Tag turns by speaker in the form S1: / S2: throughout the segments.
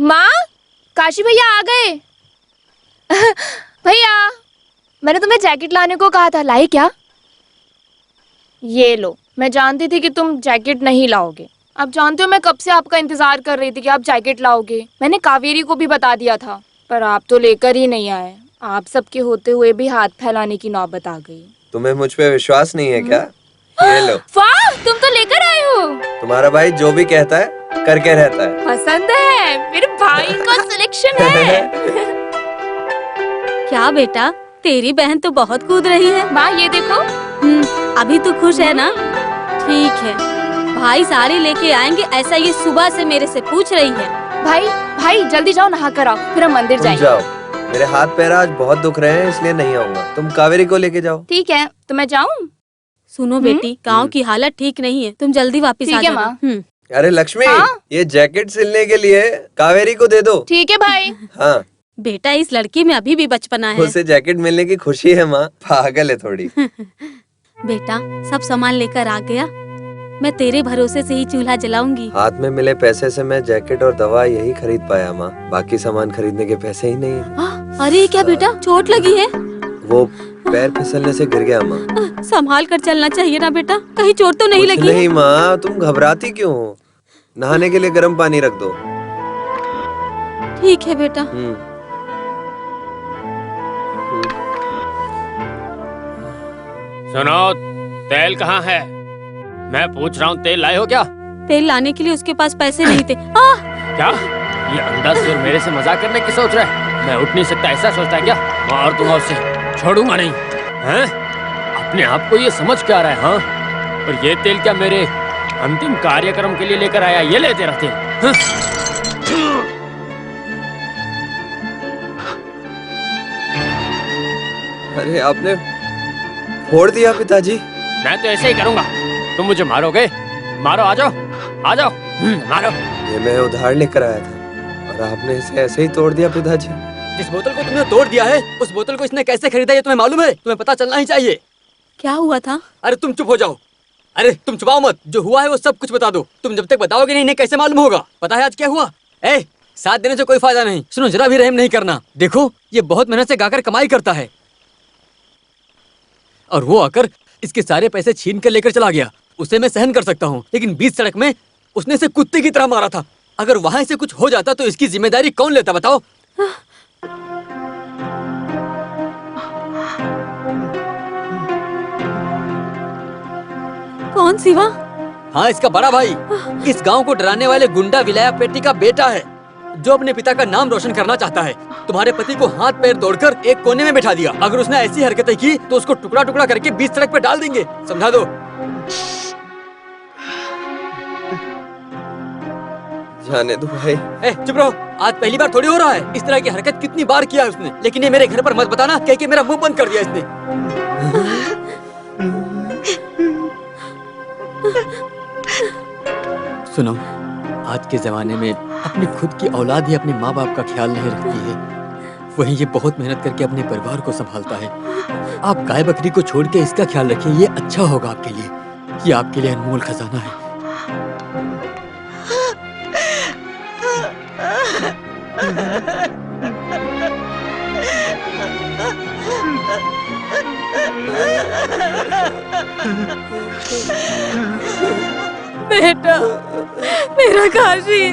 S1: माँ, काशी भैया आ गए। भैया, मैंने तुम्हें जैकेट लाने को कहा था, लाई क्या? ये लो, मैं जानती थी कि तुम जैकेट नहीं लाओगे। आप जानते हो मैं कब से आपका इंतजार कर रही थी कि आप जैकेट लाओगे। मैंने कावेरी को भी बता दिया था, पर आप तो लेकर ही नहीं आए। आप सबके होते हुए भी हाथ फैलाने की नौबत आ गई।
S2: तुम्हें मुझ पे विश्वास नहीं है क्या? ये लो।
S1: वाह, तुम तो लेकर आए हो।
S2: तुम्हारा भाई जो भी कहता है करके रहता है।
S1: पसंद है, मेरे भाई का सिलेक्शन है।
S3: क्या बेटा, तेरी बहन तो बहुत कूद रही है।
S1: माँ ये देखो।
S3: अभी तू खुश है ना? ठीक है, भाई साड़ी लेके आएंगे ऐसा ये सुबह से मेरे से पूछ रही है।
S1: भाई जल्दी जाओ, नहा कर आओ, फिर हम मंदिर जाएंगे।
S2: जाओ, मेरे हाथ पैर आज बहुत दुख रहे हैं इसलिए नहीं आऊंगा। तुम कावेरी को लेके जाओ।
S1: ठीक है, तो मैं जाऊँ?
S3: सुनो बेटी, गांव की हालत ठीक नहीं है, तुम जल्दी वापस आ
S1: ठीक है
S3: जाना।
S1: माँ।
S2: अरे लक्ष्मी,
S1: हाँ?
S2: ये जैकेट सिलने के लिए कावेरी को दे दो।
S1: ठीक है भाई।
S2: हाँ,
S3: बेटा इस लड़की में अभी भी बचपना है।
S2: उसे जैकेट मिलने की खुशी है माँ, पागल है थोड़ी।
S3: बेटा सब सामान लेकर आ गया, मैं तेरे भरोसे से ही चूल्हा जलाऊंगी।
S2: हाथ में मिले पैसे से मैं जैकेट और दवा यही खरीद पाया माँ, बाकी सामान खरीदने के पैसे ही नहीं।
S3: अरे क्या बेटा, चोट लगी है?
S2: वो पैर फिसलने से गिर गया माँ।
S3: संभाल कर चलना चाहिए ना बेटा, कहीं चोट तो नहीं लगी?
S2: नहीं माँ, तुम घबराती क्यों हो? नहाने के लिए गर्म पानी रख दो।
S3: ठीक है बेटा।
S4: सुनो, तेल कहाँ है? मैं पूछ रहा हूँ, तेल लाए हो क्या?
S3: तेल लाने के लिए उसके पास पैसे नहीं थे।
S4: क्या ये अंधा सुर मेरे से मजाक करने की सोच रहा है? मैं उठ नहीं सकता ऐसा सोचता है क्या? मार दूंगा उसे, छोड़ूंगा नहीं। हैं? अपने आप को ये समझ क्या रहा है? हाँ? और ये तेल क्या मेरे अंतिम कार्यक्रम के लिए लेकर आया? ये ले तेरा तेल। हाँ?
S2: अरे आपने फोड़ दिया पिताजी।
S4: मैं तो ऐसे ही करूंगा। तुम मुझे मारोगे? मारो, आ जाओ, आ जाओ, मारो।
S2: ये मैं उधार लेकर आया था और आपने इसे ऐसे ही तोड़ दिया पिताजी।
S5: जिस बोतल को तुमने तोड़ दिया है, उस बोतल को इसने कैसे खरीदा ये तुम्हें मालूम है? तुम्हें पता चलना ही चाहिए।
S3: क्या हुआ था?
S5: अरे तुम चुप हो जाओ। अरे तुम छुपाओ मत, जो हुआ है वो सब कुछ बता दो। तुम जब तक बताओगे नहीं, इन्हें कैसे मालूम होगा? पता है आज क्या हुआ? साथ देने से कोई फायदा नहीं। सुनो, जरा भी रहम नहीं करना। देखो, ये बहुत मेहनत से गाकर कमाई करता है और वो आकर इसके सारे पैसे छीन कर लेकर चला गया। उसे मैं सहन कर सकता हूँ, लेकिन बीच सड़क में उसने इसे कुत्ते की तरह मारा था। अगर वहां से कुछ हो जाता तो इसकी जिम्मेदारी कौन लेता बताओ?
S3: कौन सिवा?
S5: हाँ, इसका बड़ा भाई। इस गांव को डराने वाले गुंडा विलाया पेटी का बेटा है, जो अपने पिता का नाम रोशन करना चाहता है। तुम्हारे पति को हाथ पैर तोड़कर एक कोने में बैठा दिया। अगर उसने ऐसी हरकतें की तो उसको टुकड़ा टुकड़ा करके बीच सड़क पे डाल देंगे। समझा दो।
S2: जाने दो भाई।
S5: चुप रहो। आज पहली बार थोड़ी हो रहा है। इस तरह की हरकत कितनी बार किया है उसने, लेकिन ये मेरे घर पर मत बताना, कह मेरा मुंह बंद कर दिया इसने। सुनो, आज के जमाने में अपनी खुद की औलाद ही अपने माँ बाप का ख्याल नहीं रखती है, वहीं ये बहुत मेहनत करके अपने परिवार को संभालता है। आप गाय बकरी को छोड़ के इसका ख्याल रखिए, ये अच्छा होगा आपके लिए। ये आपके लिए अनमोल खजाना है।
S3: बेटा, मेरा काशी,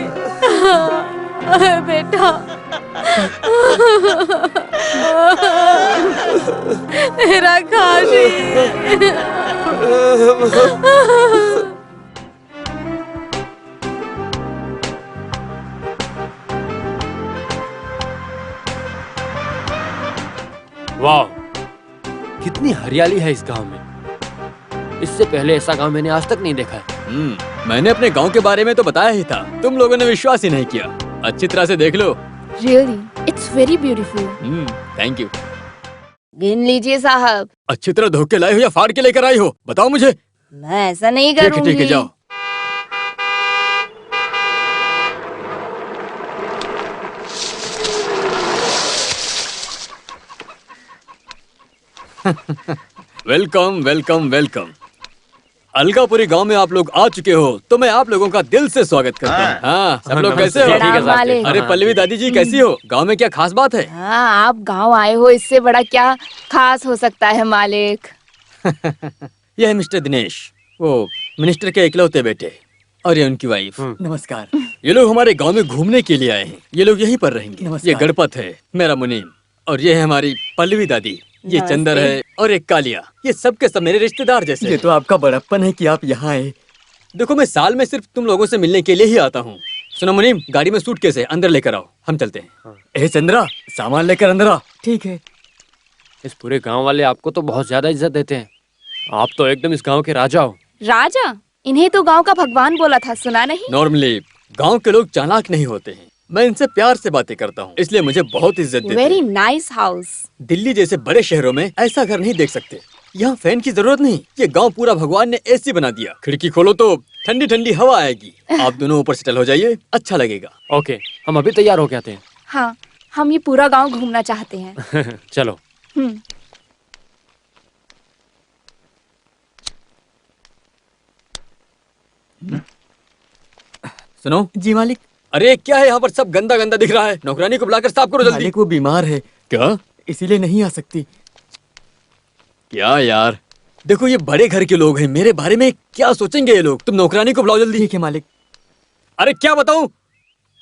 S3: बेटा, मेरा काशी।
S4: वाह, कितनी हरियाली है इस गांव में। इससे पहले ऐसा गांव मैंने आज तक नहीं देखा है।
S5: मैंने अपने गांव के बारे में तो बताया ही था, तुम लोगों ने विश्वास ही नहीं किया। अच्छी तरह से देख लो।
S1: Really, it's very beautiful.
S5: Thank you.
S1: गिन लीजिए साहब।
S5: अच्छी तरह धो के लाए हो या फाड़ के लेकर आई हो? बताओ मुझे।
S1: मैं ऐसा नहीं
S5: ठीक है,
S1: करूंगी।
S5: ठीक है, जाओ। Welcome welcome welcome. अलगापुरी गांव में आप लोग आ चुके हो तो मैं आप लोगों का दिल से स्वागत करता हूँ। हाँ, सब लोग कैसे हो?
S1: प्रणाम मालिक।
S5: अरे पल्लवी दादी जी कैसी हो? गांव में क्या खास बात है?
S1: हाँ, आप गांव आए हो, इससे बड़ा क्या खास हो सकता है मालिक।
S5: यह है मिस्टर दिनेश, वो मिनिस्टर के इकलौते बेटे, और ये उनकी वाइफ। नमस्कार। ये लोग हमारे गांव में घूमने के लिए आए हैं। ये लोग यहीं पर रहेंगे। ये गणपत है, मेरा मुनीम, और ये है हमारी पल्लवी दादी। ये चंदर है और एक कालिया। ये सब के सब मेरे रिश्तेदार जैसे। ये तो आपका बड़प्पन है कि आप यहाँ आए। देखो मैं साल में सिर्फ तुम लोगों से मिलने के लिए ही आता हूँ। सुनो मुनीम, गाड़ी में सूटकेस है, अंदर लेकर आओ, हम चलते हैं। ए चंद्रा, सामान लेकर अंदर आ। ठीक है।
S4: इस पूरे गांव वाले आपको तो बहुत ज्यादा इज्जत देते हैं। आप तो एकदम इस गांव के राजा हो।
S1: राजा? इन्हें तो गांव का भगवान बोला था, सुना नहीं?
S5: नॉर्मली गांव के लोग चालाक नहीं होते हैं। मैं इनसे प्यार से बातें करता हूँ, इसलिए मुझे बहुत इज्जत देते हैं।
S1: Very nice house.
S5: दिल्ली जैसे बड़े शहरों में ऐसा घर नहीं देख सकते। यहाँ फैन की जरूरत नहीं। ये गांव पूरा भगवान ने एसी बना दिया। खिड़की खोलो तो ठंडी ठंडी हवा आएगी। आप दोनों ऊपर सेटल हो जाइए, अच्छा लगेगा।
S4: ओके, हम अभी तैयार हो के आते हैं।
S1: हाँ, हम ये पूरा गांव घूमना चाहते हैं।
S4: चलो।
S5: सुनो जी मालिक। अरे क्या है यहाँ पर सब गंदा गंदा दिख रहा है? नौकरानी को बुलाकर साफ करो जल्दी। मालिक वो बीमार है। क्या? इसीलिए नहीं आ सकती। क्या यार, देखो ये बड़े घर के लोग हैं, मेरे बारे में क्या सोचेंगे ये लोग? तुम नौकरानी को बुलाओ जल्दी। ठीक है मालिक। अरे क्या बताऊं,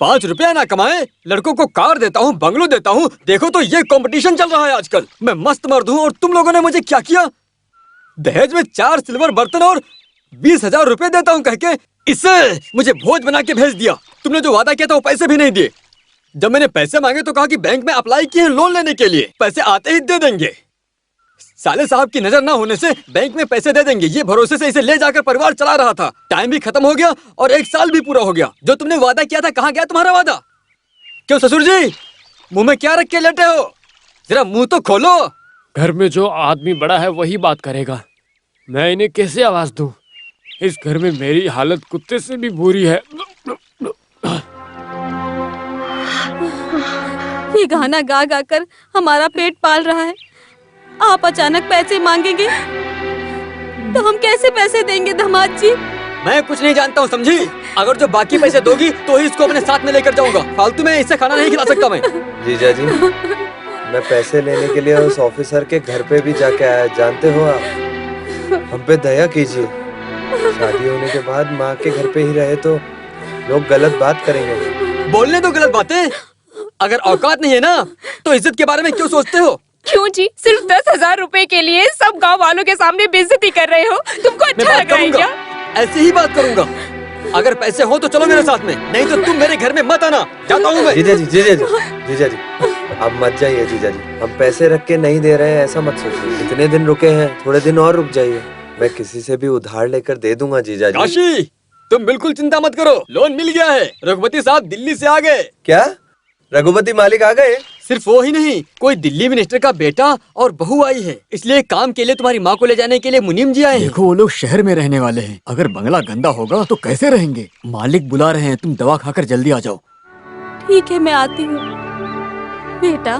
S5: 5 रुपया ना कमाए, लड़कों को कार देता हूँ, बंगलो देता हूँ। देखो तो ये कंपटीशन चल रहा है आजकल। मैं मस्त मर्द हूँ और तुम लोगों ने मुझे क्या किया? दहेज में 4 सिल्वर बर्तन और 20,000 रुपए देता हूँ कह के इससे मुझे भोज बना के भेज दिया। तुमने जो वादा किया था वो पैसे भी नहीं दिए। जब मैंने पैसे मांगे तो कहा कि बैंक में अप्लाई किए लोन लेने के लिए, पैसे आते ही दे देंगे। साले साहब की नजर ना होने से बैंक में पैसे दे देंगे, ये भरोसे से इसे ले जाकर परिवार चला रहा था। टाइम भी खत्म हो गया और 1 साल भी पूरा हो गया। जो तुमने वादा किया था, कहाँ गया तुम्हारा वादा? क्यों ससुर जी, मुंह में क्या रख के लेटे हो? जरा मुंह तो खोलो।
S4: घर में जो आदमी बड़ा है वही बात करेगा। मैं इन्हें कैसे आवाज दूं? इस घर में मेरी हालत कुत्ते से भी बुरी है।
S3: ये गाना गा गा कर हमारा पेट पाल रहा है। आप अचानक पैसे मांगेंगे तो हम कैसे पैसे देंगे दामाद जी?
S5: मैं कुछ नहीं जानता हूँ, समझी? अगर जो बाकी पैसे दोगी तो ही इसको अपने साथ में लेकर जाऊंगा। फालतू में इसे खाना नहीं खिला सकता मैं।
S2: जीजा जी, मैं पैसे लेने के लिए उस ऑफिसर के घर पे भी जाके आया, जानते हो आप? हम पे दया कीजिए। शादी होने के बाद माँ के घर पे ही रहे तो लोग गलत बात करेंगे।
S5: बोलने दो गलत बातें। अगर औकात नहीं है ना तो इज्जत के बारे में क्यों सोचते हो?
S1: क्यों जी, सिर्फ 10,000 रुपए के लिए सब गांव वालों के सामने बेइज्जती कर रहे हो? तुमको
S5: मैं
S1: अच्छा
S5: बात
S1: लग रहा है
S5: करूंगा,
S1: क्या?
S5: ऐसे ही बात करूंगा। अगर पैसे हो तो चलो मेरे साथ में, नहीं तो तुम मेरे घर में मत आना। जाता हूँ मैं।
S2: जीजा जी, अब मत जाइए जीजा जी। हम पैसे रख के नहीं दे रहे हैं, ऐसा मत सोचिए। इतने दिन रुके हैं, थोड़े दिन और रुक जाइए। मैं किसी से भी उधार लेकर दे दूंगा जीजा जी।
S5: काशी, तुम बिल्कुल चिंता मत करो, लोन मिल गया है। रघुपति साहब दिल्ली से आ गए।
S2: क्या? रघुपति मालिक आ गए?
S5: सिर्फ वो ही नहीं, कोई दिल्ली मिनिस्टर का बेटा और बहू आई है। इसलिए काम के लिए तुम्हारी माँ को ले जाने के लिए मुनीम जी आए हैं। देखो वो लोग शहर में रहने वाले हैं, अगर बंगला गंदा होगा तो कैसे रहेंगे? मालिक बुला रहे हैं, तुम दवा खाकर जल्दी आ जाओ।
S3: ठीक है, मैं आती हूँ। बेटा,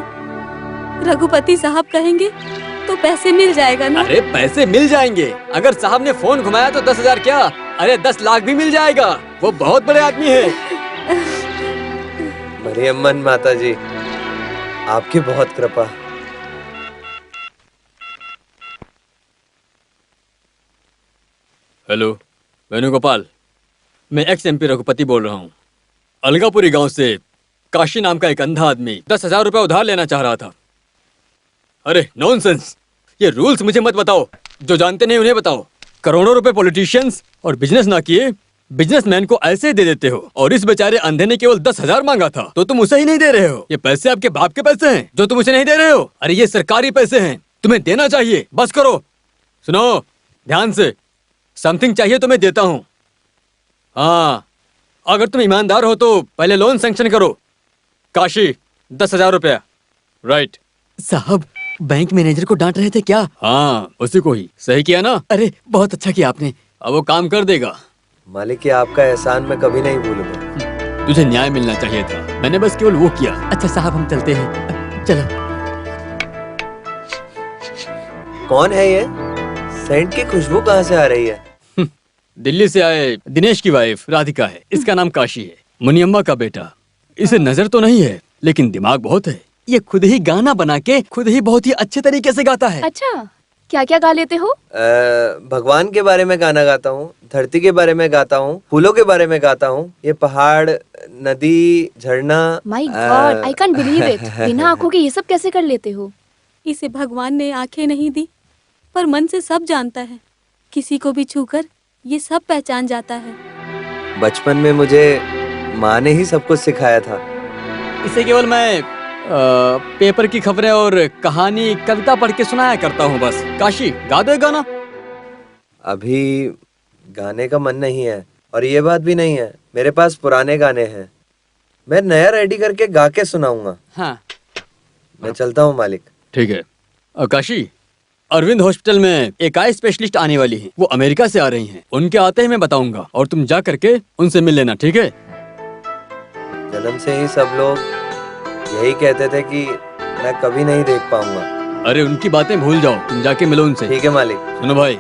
S3: रघुपति साहब कहेंगे तो पैसे मिल जाएगा ना?
S5: अरे पैसे मिल जाएंगे। अगर साहब ने फोन घुमाया तो 10,000 क्या, अरे 10 लाख भी मिल जाएगा। वो बहुत बड़े आदमी है।
S2: मरियम्मन माता जी, आपकी बहुत कृपा।
S5: हेलो, वेणुगोपाल, मैं एक्स MP रघुपति बोल रहा हूँ। अलगापुरी गांव से काशी नाम का एक अंधा आदमी 10,000 रुपए उधार लेना चाह रहा था। अरे नॉनसेंस, ये रूल्स मुझे मत बताओ, जो जानते नहीं उन्हें बताओ। करोड़ों रुपए पॉलिटिशियंस और बिजनेस ना किए बिजनेसमैन को ऐसे ही दे देते हो, और इस बेचारे अंधे ने केवल 10,000 मांगा था तो तुम उसे ही नहीं दे रहे हो। ये पैसे आपके बाप के पैसे हैं जो तुम उसे नहीं दे रहे हो। अरे ये सरकारी पैसे हैं, तुम्हें देना चाहिए। बस करो। सुनो ध्यान से, समथिंग चाहिए तो मैं देता हूँ। हाँ, अगर तुम ईमानदार हो तो पहले लोन सैंक्शन करो। काशी 10,000 रुपया। राइट साहब, बैंक मैनेजर को डांट रहे थे क्या? हाँ, उसी को ही। सही किया ना? अरे बहुत अच्छा किया आपने, अब वो काम कर देगा।
S2: मालिक, ये आपका एहसान मैं कभी नहीं भूलूंगा।
S5: तुझे न्याय मिलना चाहिए था, मैंने बस केवल वो किया। अच्छा साहब, हम चलते हैं। चलो।
S2: कौन है ये? सेंट की खुशबू कहाँ से आ रही है?
S5: दिल्ली से आए दिनेश की वाइफ राधिका है, इसका नाम काशी है, मुनियम्मा का बेटा। इसे नजर तो नहीं है लेकिन दिमाग बहुत है। ये खुद ही गाना बना के खुद ही बहुत ही अच्छे तरीके से गाता है।
S1: अच्छा, क्या क्या गा लेते हो?
S2: भगवान के बारे में गाना गाता हूँ, धरती के बारे में गाता हूँ, फूलों के बारे में गाता हूँ, ये पहाड़, नदी, झरना।
S1: My God, I can't believe it. बिना आंखों के ये सब कैसे कर लेते हो?
S3: इसे भगवान ने आंखें नहीं दी, पर मन से सब जानता है। किसी को भी छूकर ये सब पहचान जाता है।
S2: बचपन में मुझे माँ ने ही सब कुछ सिखाया था।
S5: इसे केवल मैं पेपर की खबरें और कहानी कविता पढ़ के सुनाया करता हूँ बस। काशी, गा दो एक गाना।
S2: अभी गाने का मन नहीं है और ये बात भी नहीं है, मेरे पास पुराने गाने हैं, मैं नया रेडी करके गा के सुनाऊंगा।
S5: हाँ
S2: मैं चलता हूँ मालिक।
S5: ठीक है। काशी, अरविंद हॉस्पिटल में एक आई स्पेशलिस्ट आने वाली हैं। वो अमेरिका से आ रही हैं। उनके आते ही मैं बताऊंगा और तुम जा करके उनसे मिल लेना, ठीक है?
S2: जन्म से ही सब लोग यही कहते थे कि मैं कभी नहीं देख पाऊंगा।
S5: अरे उनकी बातें भूल जाओ, तुम जाके मिलो उनसे।
S2: ठीक है मालिक।
S5: सुनो भाई,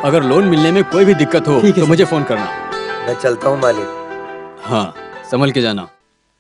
S5: अगर लोन मिलने में कोई भी दिक्कत हो तो मुझे फोन करना।
S2: मैं चलता हूँ मालिक।
S5: हाँ, संभल के जाना।